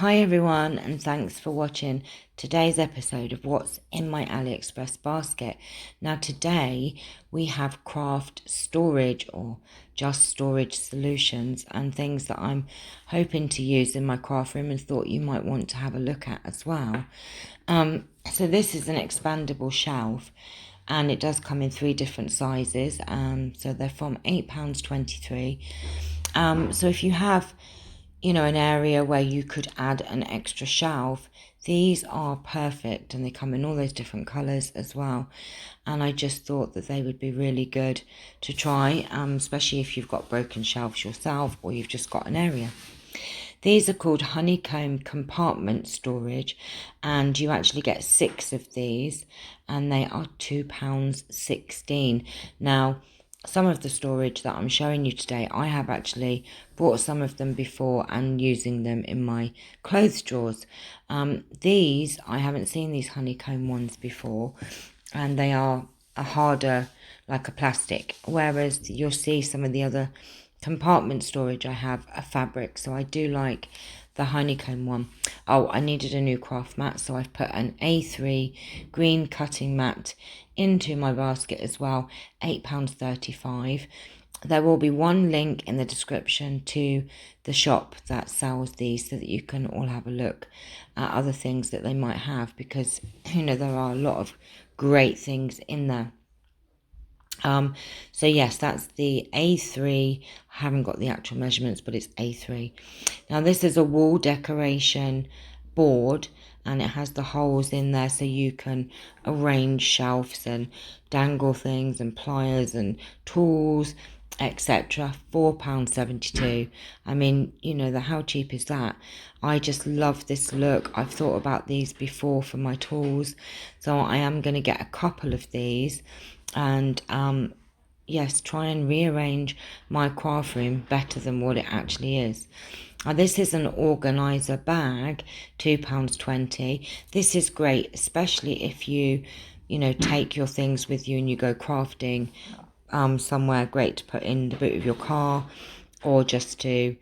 Hi everyone, and thanks for watching today's episode of what's in my Aliexpress basket. Now today we have craft storage or just storage solutions and things that I'm hoping to use in my craft room and thought you might want to have a look at as well. So this is an expandable shelf and it does come in 3 different sizes. So they're from £8.23. So if you have an area where you could add an extra shelf, these are perfect, and they come in all those different colours as well. And I just thought that they would be really good to try, especially if you've got broken shelves yourself or you've just got an area. These are called honeycomb compartment storage, and you actually get 6 of these, and they are £2.16. Now, some of the storage that I'm showing you today, I have actually bought some of them before and using them in my clothes drawers. These, I haven't seen these honeycomb ones before, and they are a harder, like a plastic, whereas you'll see some of the other compartment storage I have a fabric, so I do like the honeycomb one. Oh, I needed a new craft mat, so I've put an A3 green cutting mat into my basket as well, £8.35. There will be one link in the description to the shop that sells these so that you can all have a look at other things that they might have, because there are a lot of great things in there. So yes, that's the A3. I haven't got the actual measurements, but it's A3. Now this is a wall decoration board, and it has the holes in there so you can arrange shelves and dangle things and pliers and tools, etc. £4.72. I mean, how cheap is that? I just love this look. I've thought about these before for my tools, so I am going to get a couple of these and yes, try and rearrange my craft room better than what it actually is. This is an organizer bag, £2.20. This is great, especially if you take your things with you and you go crafting somewhere. Great to put in the boot of your car, or just to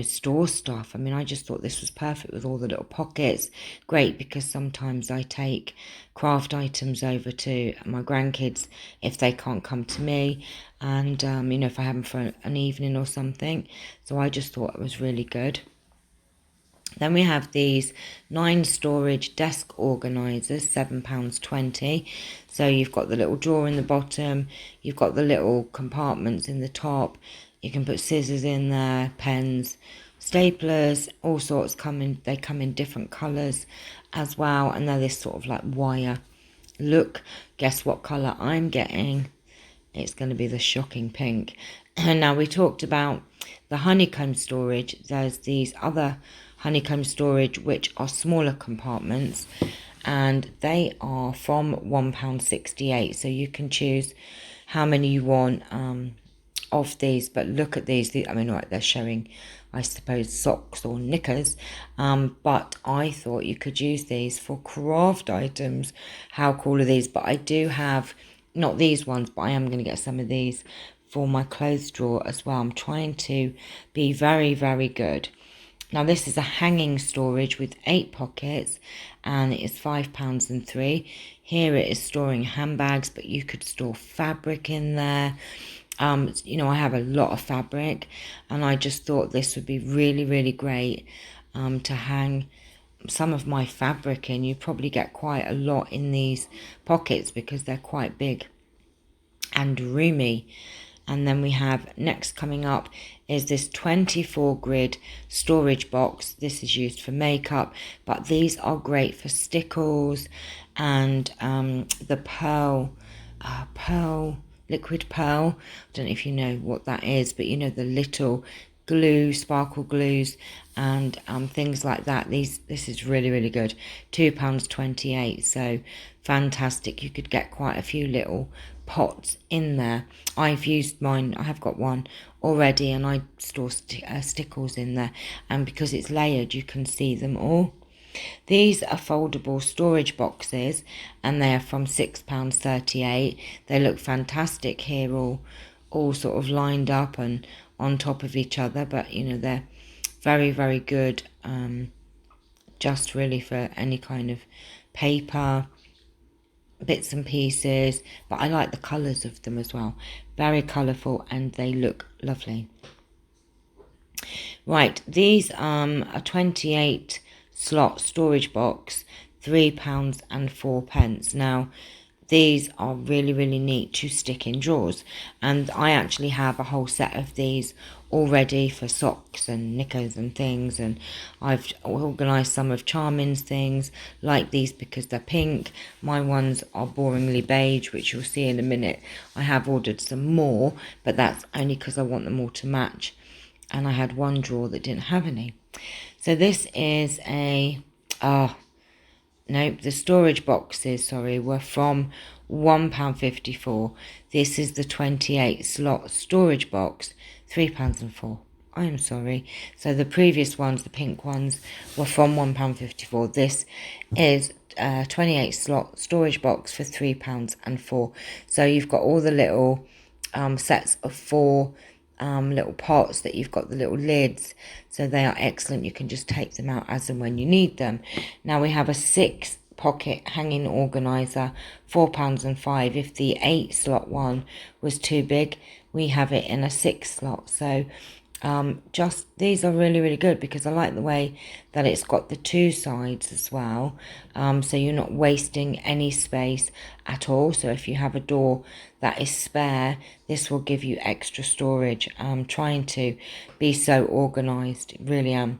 store stuff. I mean, I just thought this was perfect with all the little pockets. Great, because sometimes I take craft items over to my grandkids if they can't come to me, and if I have them for an evening or something. So I just thought it was really good. Then we have these 9 storage desk organisers, £7.20. So you've got the little drawer in the bottom, you've got the little compartments in the top. You can put scissors in there, pens, staplers, all sorts they come in different colours as well. And they're this sort of like wire look. Guess what colour I'm getting? It's going to be the shocking pink. And now we talked about the honeycomb storage. There's these other honeycomb storage which are smaller compartments, and they are from £1.68. So you can choose how many you want of these. But look at these. I mean, right, they're showing, I suppose, socks or knickers, but I thought you could use these for craft items. How cool are these? But I do have not these ones, but I am going to get some of these for my clothes drawer as well. I'm trying to be very, very good. Now this is a hanging storage with 8 pockets, and it is £5.03. Here it is storing handbags, but you could store fabric in there. I have a lot of fabric, and I just thought this would be really, really great to hang some of my fabric in. You probably get quite a lot in these pockets because they're quite big and roomy. And then we have next coming up is this 24 grid storage box. This is used for makeup, but these are great for stickles and the liquid pearl. I don't know if you know what that is, but the little glue, sparkle glues, and things like that. This is really, really good. £2.28. So fantastic. You could get quite a few little pots in there. I've used mine. I have got one already, and I store stickles in there, and because it's layered you can see them all. These are foldable storage boxes, and they are from £6.38. They look fantastic here, all sort of lined up and on top of each other, but they're very, very good just really for any kind of paper, bits and pieces, but I like the colours of them as well. Very colourful and they look lovely. Right, these a 28 slot storage box, £3.04. Now, these are really, really neat to stick in drawers. And I actually have a whole set of these already for socks and knickers and things. And I've organised some of Charmin's things like these because they're pink. My ones are boringly beige, which you'll see in a minute. I have ordered some more, but that's only because I want them all to match. And I had one drawer that didn't have any. So this is a... Nope, the storage boxes, sorry, were from £1.54. This is the 28 slot storage box, £3.04. I am sorry. So the previous ones, the pink ones, were from £1.54. This is 28 slot storage box for £3.04. So you've got all the little sets of 4 little pots that you've got the little lids, so they are excellent. You can just take them out as and when you need them. Now we have a 6 pocket hanging organizer, £4.05. If the 8 slot one was too big, we have it in a 6 slot. So just these are really, really good because I like the way that it's got the 2 sides as well, so you're not wasting any space at all. So if you have a door that is spare, this will give you extra storage. I'm trying to be so organized, really am.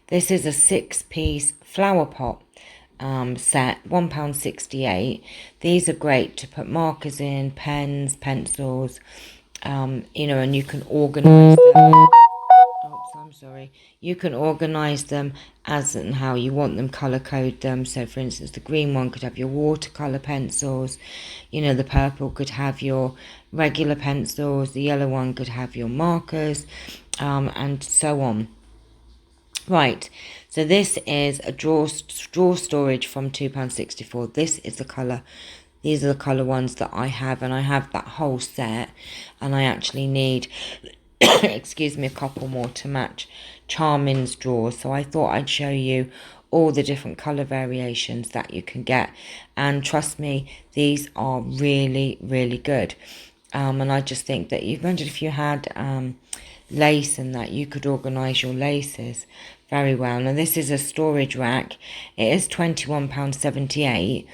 This is a 6-piece flower pot set, £1.68. These are great to put markers in, pens, pencils, and you can organise them. Oops, I'm sorry. You can organise them as and how you want them, colour code them. So for instance, the green one could have your watercolour pencils, the purple could have your regular pencils, the yellow one could have your markers, and so on. Right, so this is a drawer storage from £2.64. This is the colour. These are the colour ones that I have, and I have that whole set, and I actually need, excuse me, a couple more to match Charmin's drawers. So I thought I'd show you all the different colour variations that you can get. And trust me, these are really, really good. And I just think that you imagine if you had lace and that, you could organise your laces very well. Now this is a storage rack. It is £21.78.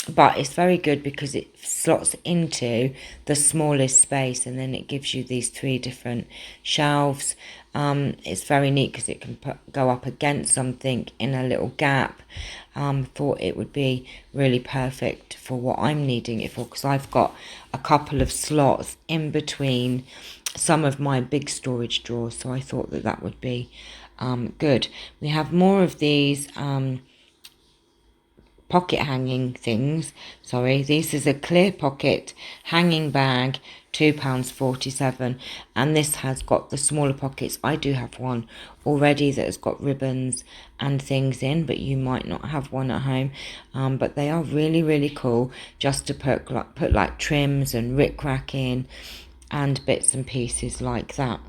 But it's very good because it slots into the smallest space, and then it gives you these 3 different shelves. It's very neat because it can go up against something in a little gap. Thought it would be really perfect for what I'm needing it for, because I've got a couple of slots in between some of my big storage drawers, so I thought that would be good. We have more of these pocket hanging things. This is a clear pocket hanging bag, £2.47, and this has got the smaller pockets. I do have one already that has got ribbons and things in, but you might not have one at home. But they are really, really cool just to put like trims and rickrack in and bits and pieces like that.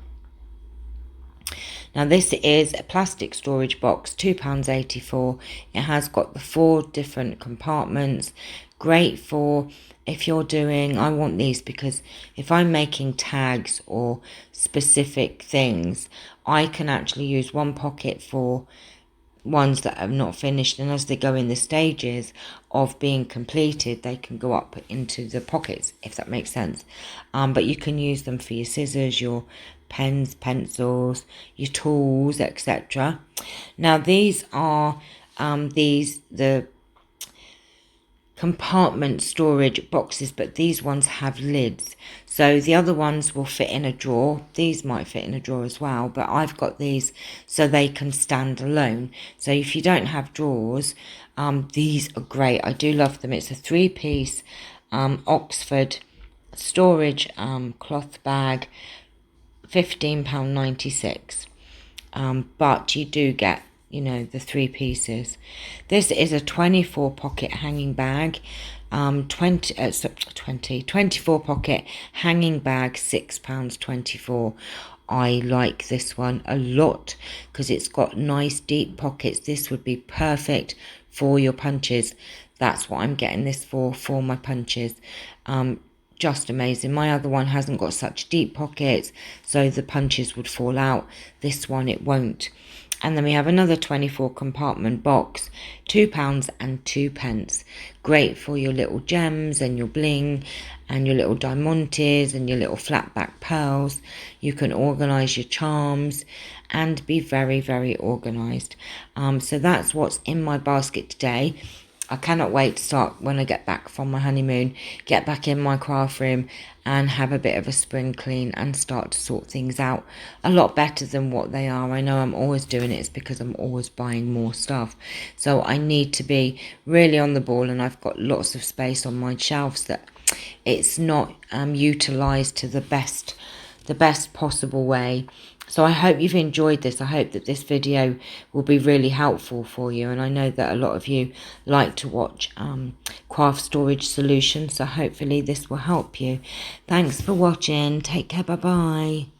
Now this is a plastic storage box, £2.84. It has got the 4 different compartments. Great for if you're doing, I want these because if I'm making tags or specific things, I can actually use one pocket for ones that are not finished, and as they go in the stages of being completed, they can go up into the pockets, if that makes sense. But you can use them for your scissors, your pens, pencils, your tools, etc. Now these are the compartment storage boxes, but these ones have lids, so the other ones will fit in a drawer. These might fit in a drawer as well, but I've got these so they can stand alone. So if you don't have drawers, these are great. I do love them. It's a 3-piece Oxford storage cloth bag, £15.96, but you do get the 3 pieces. This is a 24 pocket hanging bag, 24 pocket hanging bag, £6.24. I like this one a lot because it's got nice deep pockets. This would be perfect for your punches. That's what I'm getting this for my punches. Just amazing. My other one hasn't got such deep pockets, so the punches would fall out. This one, it won't. And then we have another 24 compartment box, £2 and 2p. Great for your little gems and your bling and your little diamantes and your little flat back pearls. You can organise your charms and be very, very organised. So that's what's in my basket today. I cannot wait to start when I get back from my honeymoon, get back in my craft room and have a bit of a spring clean and start to sort things out a lot better than what they are. I know I'm always doing it, it's because I'm always buying more stuff. So I need to be really on the ball, and I've got lots of space on my shelves that it's not utilised to the best possible way. So I hope you've enjoyed this. I hope that this video will be really helpful for you. And I know that a lot of you like to watch craft storage solutions. So hopefully this will help you. Thanks for watching. Take care. Bye-bye.